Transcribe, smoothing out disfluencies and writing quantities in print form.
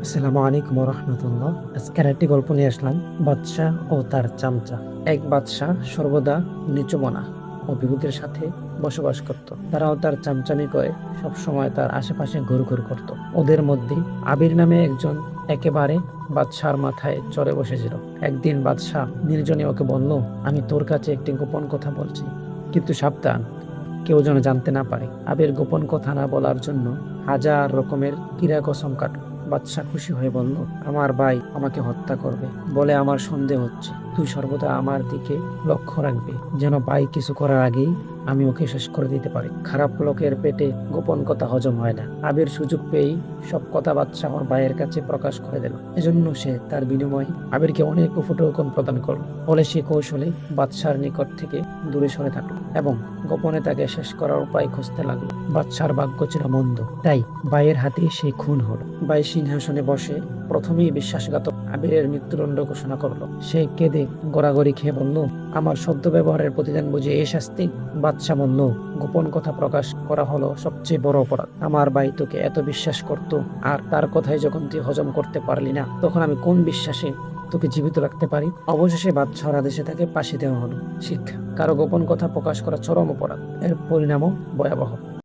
আসসালামু আলাইকুম রহমতুল্লাহ। আজকের একটি গল্প নিয়ে আসলাম, বাদশাহ ও তার চামচা। এক বাদশাহ সর্বদা নিচু মনা ও বিবেকের সাথে বসবাস করত। তারাও তার চামচামি করে সব সময় তার আশেপাশে ঘুরঘুর করত। ওদের মধ্যে আবির নামে একজন একেবারে বাদশার মাথায় চড়ে বসেছিল। একদিন বাদশাহ নির্জনে ওকে বলল, আমি তোর কাছে একটি গোপন কথা বলছি, কিন্তু সাবধান, কেউ যেন জানতে না পারে। আবির গোপন কথা না বলার জন্য হাজার রকমের কিরা কসম কাটল। বাদশাহ খুশি হয়ে বলল, আমার ভাই আমাকে হত্যা করবে বলে আমার সন্দেহ হচ্ছে। তুই সর্বদা আমার দিকে লক্ষ্য রাখবি, যেন ভাই কিছু করার আগেই আমি ওকে শেষ করে দিতে পারি। খারাপ লোকের পেটে গোপন কথা হজম হয় না। আবির সুযোগ পেয়েই সব কথা বাদশাহ আমার ভাইয়ের কাছে প্রকাশ করে দিল। এজন্য সে তার বিনিময়ে আবিরকে অনেক উপঢৌকন প্রদান করল। ফলে সে কৌশলে বাদশার নিকট থেকে দূরে সরে থাকলো এবং গোপনে তাকে শেষ করার উপায় খুঁজতে লাগলো। বাদশার ভাগ্য ছিল মন্দ, তাই ভাইয়ের হাতে সে খুন হলো। ভাই সিংহাসনে বসে প্রথমেই বিশ্বাসঘাতক আবিরের মৃত্যুদণ্ড ঘোষণা করলো। সে কেঁদে গড়াগড়ি খেয়ে বলল, আমার সদ্য ব্যবহারের প্রতিদান বুঝে এই শাস্তি? বাদশাহ বলল, গোপন কথা প্রকাশ করা হলো সবচেয়ে বড় অপরাধ। আমার ভাই তোকে এত বিশ্বাস করত, আর তার কথাই যখন তুই হজম করতে পারলি না, তখন আমি কোন বিশ্বাসে তোকে জীবিত রাখতে পারি? অবশেষে বাদশাহর আদেশে তাকে ফাঁসি দেওয়া হলো। শিক্ষা: কারো গোপন কথা প্রকাশ করা চরম অপরাধ, এর পরিণামও ভয়াবহ।